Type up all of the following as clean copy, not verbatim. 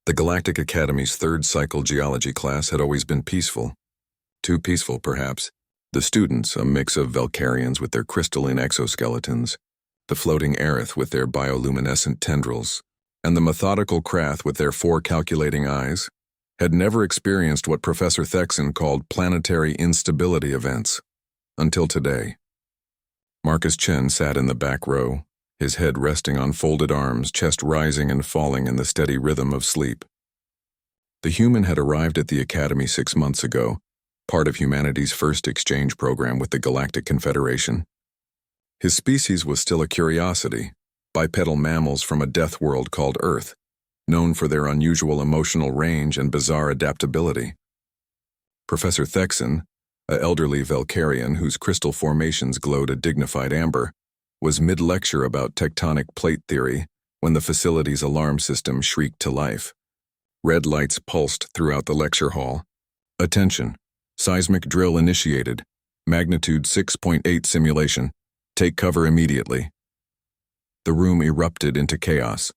The Galactic Academy's third cycle geology class had always been peaceful. Too peaceful, perhaps. The students, a mix of Valkyrians with their crystalline exoskeletons, the floating Aerith with their bioluminescent tendrils, and the methodical Krath with their four calculating eyes, had never experienced what Professor Thexan called planetary instability events. Until today. Marcus Chen sat in the back row, his head resting on folded arms, chest rising and falling in the steady rhythm of sleep. The human had arrived at the Academy 6 months ago, part of humanity's first exchange program with the Galactic Confederation. His species was still a curiosity, bipedal mammals from a death world called Earth, known for their unusual emotional range and bizarre adaptability. Professor Thexan, an elderly Valkyrian whose crystal formations glowed a dignified amber, was mid-lecture about tectonic plate theory when the facility's alarm system shrieked to life. Red lights pulsed throughout the lecture hall. Attention. Seismic drill initiated. Magnitude 6.8 simulation. Take cover immediately. The room erupted into chaos.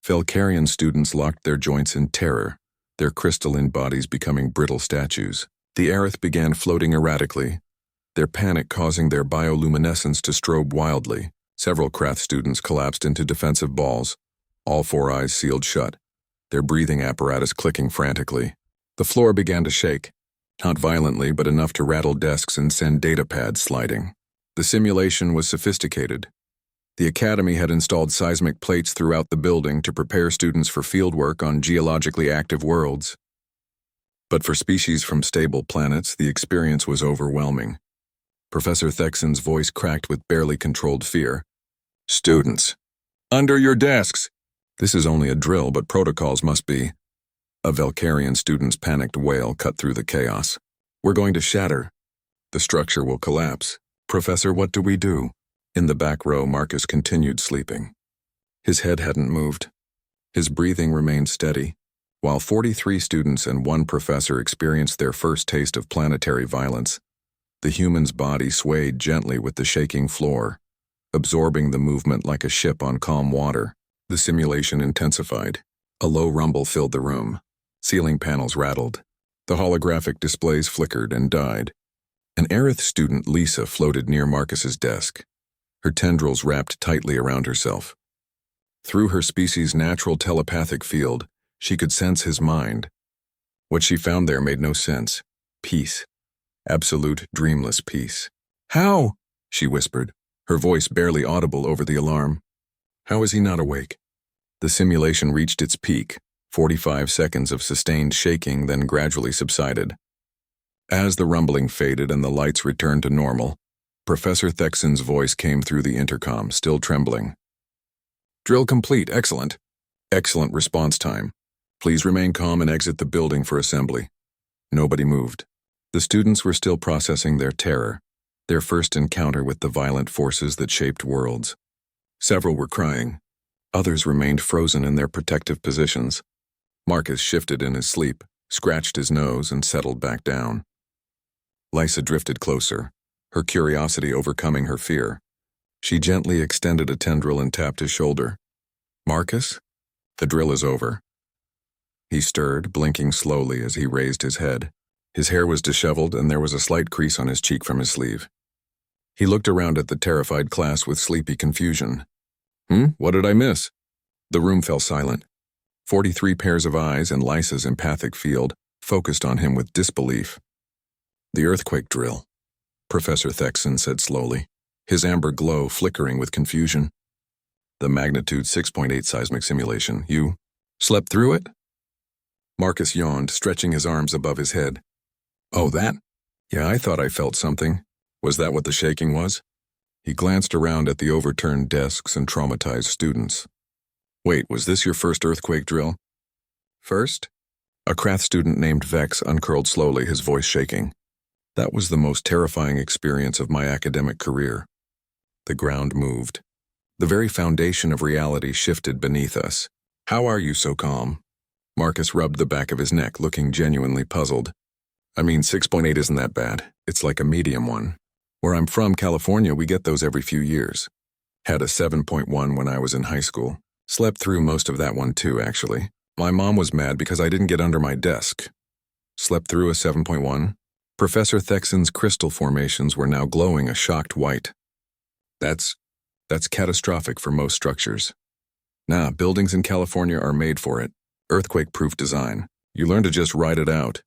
Valkyrian students locked their joints in terror, their crystalline bodies becoming brittle statues. The Aerith began floating erratically, their panic causing their bioluminescence to strobe wildly. Several Krath students collapsed into defensive balls, all four eyes sealed shut, their breathing apparatus clicking frantically. The floor began to shake, not violently but enough to rattle desks and send data pads sliding. The simulation was sophisticated. The Academy had installed seismic plates throughout the building to prepare students for fieldwork on geologically active worlds. But for species from stable planets, the experience was overwhelming. Professor Thexan's voice cracked with barely controlled fear. Students, under your desks! This is only a drill, but protocols must be. A Valkyrian student's panicked wail cut through the chaos. We're going to shatter. The structure will collapse. Professor, what do we do? In the back row, Marcus continued sleeping. His head hadn't moved. His breathing remained steady. While 43 students and one professor experienced their first taste of planetary violence, the human's body swayed gently with the shaking floor, absorbing the movement like a ship on calm water. The simulation intensified. A low rumble filled the room. Ceiling panels rattled. The holographic displays flickered and died. An Aerith student, Lisa, floated near Marcus's desk, her tendrils wrapped tightly around herself. Through her species' natural telepathic field, she could sense his mind. What she found there made no sense. Peace. Absolute, dreamless peace. How? She whispered, her voice barely audible over the alarm. How is he not awake? The simulation reached its peak, 45 seconds of sustained shaking, then gradually subsided. As the rumbling faded and the lights returned to normal, Professor Thexan's voice came through the intercom, still trembling. Drill complete, excellent. Excellent response time. Please remain calm and exit the building for assembly. Nobody moved. The students were still processing their terror, their first encounter with the violent forces that shaped worlds. Several were crying. Others remained frozen in their protective positions. Marcus shifted in his sleep, scratched his nose, and settled back down. Lisa drifted closer, her curiosity overcoming her fear. She gently extended a tendril and tapped his shoulder. Marcus? The drill is over. He stirred, blinking slowly as he raised his head. His hair was disheveled and there was a slight crease on his cheek from his sleeve. He looked around at the terrified class with sleepy confusion. What did I miss? The room fell silent. 43 pairs of eyes and Lisa's empathic field focused on him with disbelief. The earthquake drill, Professor Thexan said slowly, his amber glow flickering with confusion. The magnitude 6.8 seismic simulation. You slept through it? Marcus yawned, stretching his arms above his head. Oh, that? Yeah, I thought I felt something. Was that what the shaking was? He glanced around at the overturned desks and traumatized students. Wait, was this your first earthquake drill? First? A Krath student named Vex uncurled slowly, his voice shaking. That was the most terrifying experience of my academic career. The ground moved. The very foundation of reality shifted beneath us. How are you so calm? Marcus rubbed the back of his neck, looking genuinely puzzled. I mean, 6.8 isn't that bad. It's like a medium one. Where I'm from, California, we get those every few years. Had a 7.1 when I was in high school. Slept through most of that one too, actually. My mom was mad because I didn't get under my desk. Slept through a 7.1. Professor Thexen's crystal formations were now glowing a shocked white. That's catastrophic for most structures. Nah, buildings in California are made for it. Earthquake-proof design. You learn to just ride it out.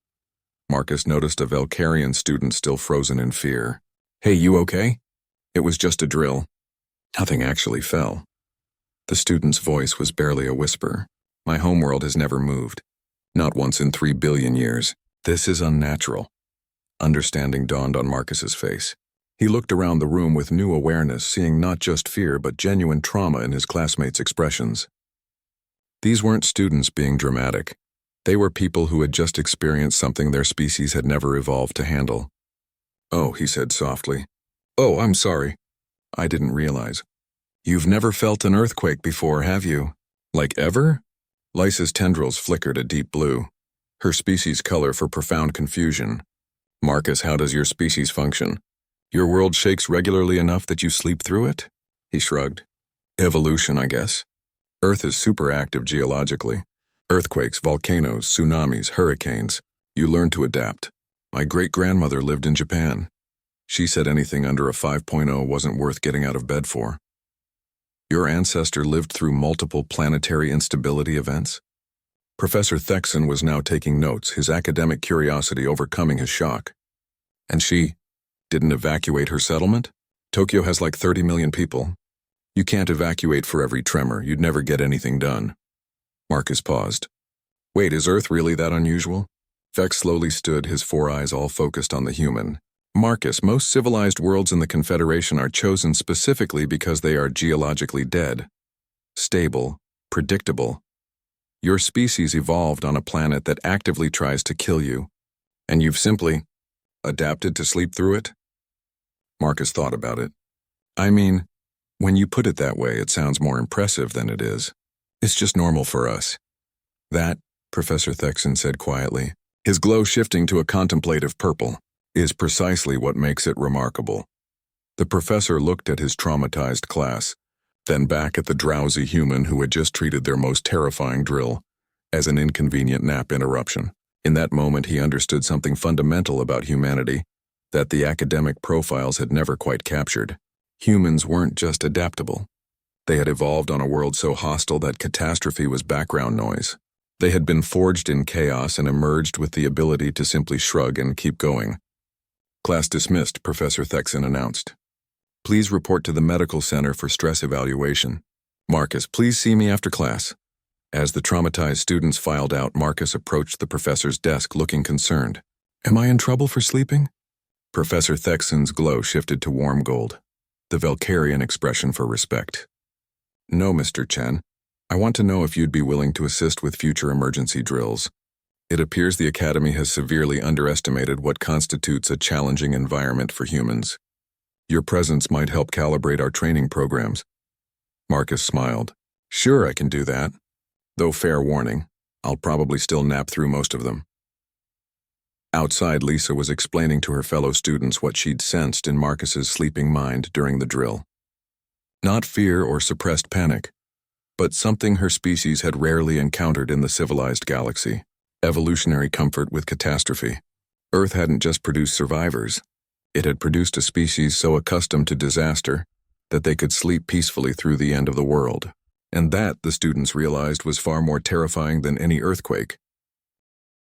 Marcus noticed a Valkyrian student still frozen in fear. Hey, you okay? It was just a drill. Nothing actually fell. The student's voice was barely a whisper. My homeworld has never moved. Not once in 3 billion years. This is unnatural. Understanding dawned on Marcus's face. He looked around the room with new awareness, seeing not just fear but genuine trauma in his classmates' expressions. These weren't students being dramatic. They were people who had just experienced something their species had never evolved to handle. Oh, he said softly. Oh, I'm sorry. I didn't realize. You've never felt an earthquake before, have you? Like ever? Lysa's tendrils flickered a deep blue, her species' color for profound confusion. Marcus, how does your species function? Your world shakes regularly enough that you sleep through it? He shrugged. Evolution, I guess. Earth is super active geologically. Earthquakes, volcanoes, tsunamis, hurricanes. You learn to adapt. My great-grandmother lived in Japan. She said anything under a 5.0 wasn't worth getting out of bed for. Your ancestor lived through multiple planetary instability events? Professor Thexen was now taking notes, his academic curiosity overcoming his shock. And she didn't evacuate her settlement? Tokyo has like 30 million people. You can't evacuate for every tremor. You'd never get anything done. Marcus paused. Wait, is Earth really that unusual? Vex slowly stood, his 4 eyes all focused on the human. Marcus, most civilized worlds in the Confederation are chosen specifically because they are geologically dead. Stable, predictable. Your species evolved on a planet that actively tries to kill you, and you've simply adapted to sleep through it? Marcus thought about it. I mean, when you put it that way, it sounds more impressive than it is. It's just normal for us. That, Professor Thexen said quietly, his glow shifting to a contemplative purple, is precisely what makes it remarkable. The professor looked at his traumatized class, then back at the drowsy human who had just treated their most terrifying drill as an inconvenient nap interruption. In that moment, he understood something fundamental about humanity that the academic profiles had never quite captured. Humans weren't just adaptable. They had evolved on a world so hostile that catastrophe was background noise. They had been forged in chaos and emerged with the ability to simply shrug and keep going. Class dismissed, Professor Thexen announced. Please report to the medical center for stress evaluation. Marcus, please see me after class. As the traumatized students filed out, Marcus approached the professor's desk looking concerned. Am I in trouble for sleeping? Professor Thexen's glow shifted to warm gold, the Valkyrian expression for respect. No, Mr. Chen. I want to know if you'd be willing to assist with future emergency drills. It appears the Academy has severely underestimated what constitutes a challenging environment for humans. Your presence might help calibrate our training programs. Marcus smiled. Sure, I can do that. Though fair warning, I'll probably still nap through most of them. Outside, Lisa was explaining to her fellow students what she'd sensed in Marcus's sleeping mind during the drill. Not fear or suppressed panic, but something her species had rarely encountered in the civilized galaxy. Evolutionary comfort with catastrophe. Earth hadn't just produced survivors. It had produced a species so accustomed to disaster that they could sleep peacefully through the end of the world. And that, the students realized, was far more terrifying than any earthquake.